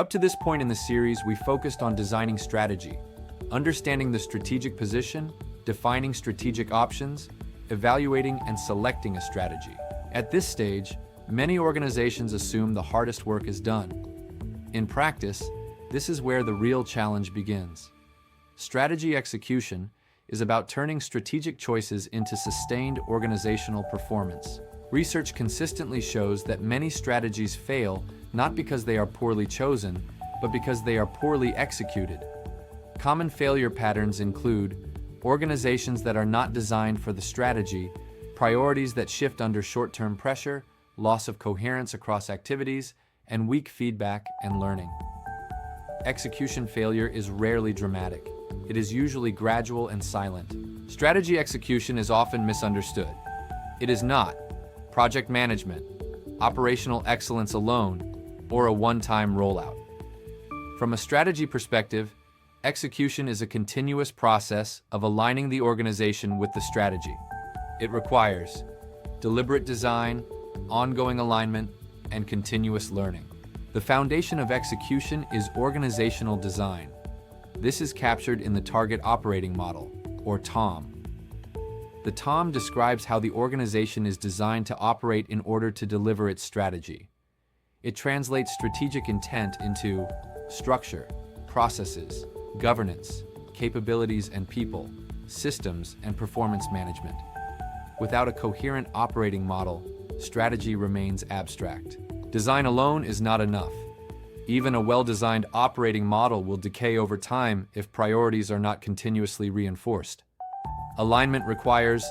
Up to this point in the series, we focused on designing strategy, understanding the strategic position, defining strategic options, evaluating and selecting a strategy. At this stage, many organizations assume the hardest work is done. In practice, this is where the real challenge begins. Strategy execution is about turning strategic choices into sustained organizational performance. Research consistently shows that many strategies fail not because they are poorly chosen, but because they are poorly executed. Common failure patterns include organizations that are not designed for the strategy, priorities that shift under short-term pressure, loss of coherence across activities, and weak feedback and learning. Execution failure is rarely dramatic. It is usually gradual and silent. Strategy execution is often misunderstood. It is not project management, operational excellence alone, or a one-time rollout. From a strategy perspective, execution is a continuous process of aligning the organization with the strategy. It requires deliberate design, ongoing alignment, and continuous learning. The foundation of execution is organizational design. This is captured in the Target Operating Model, or TOM. The TOM describes how the organization is designed to operate in order to deliver its strategy. It translates strategic intent into structure, processes, governance, capabilities and people, systems, and performance management. Without a coherent operating model, strategy remains abstract. Design alone is not enough. Even a well-designed operating model will decay over time if priorities are not continuously reinforced. Alignment requires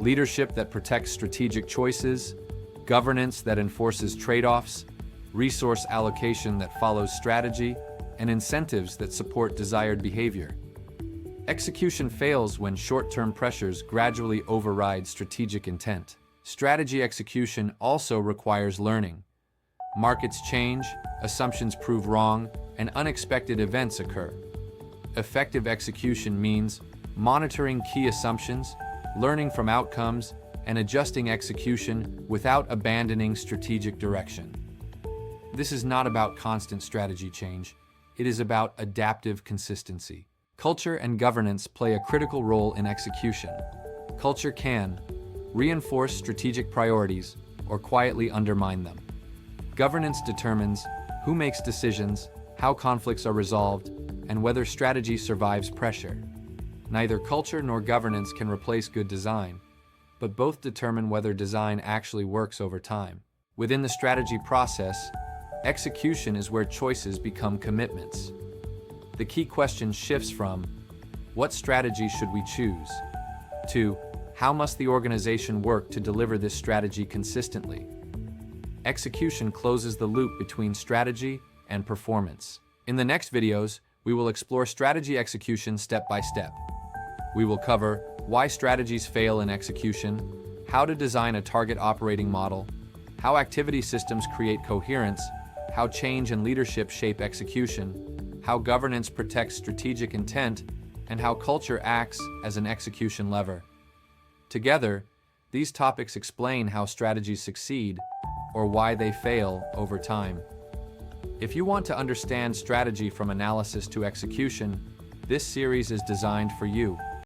leadership that protects strategic choices, governance that enforces trade-offs, resource allocation that follows strategy, and incentives that support desired behavior. Execution fails when short-term pressures gradually override strategic intent. Strategy execution also requires learning. Markets change, assumptions prove wrong, and unexpected events occur. Effective execution means monitoring key assumptions, learning from outcomes, and adjusting execution without abandoning strategic direction. This is not about constant strategy change. It is about adaptive consistency. Culture and governance play a critical role in execution. Culture can reinforce strategic priorities or quietly undermine them. Governance determines who makes decisions, how conflicts are resolved, and whether strategy survives pressure. Neither culture nor governance can replace good design, but both determine whether design actually works over time. Within the strategy process, execution is where choices become commitments. The key question shifts from, what strategy should we choose, to, how must the organization work to deliver this strategy consistently? Execution closes the loop between strategy and performance. In the next videos, we will explore strategy execution step by step. We will cover why strategies fail in execution, how to design a target operating model, how activity systems create coherence, how change and leadership shape execution, how governance protects strategic intent, and how culture acts as an execution lever. Together, these topics explain how strategies succeed or why they fail over time. If you want to understand strategy from analysis to execution, this series is designed for you.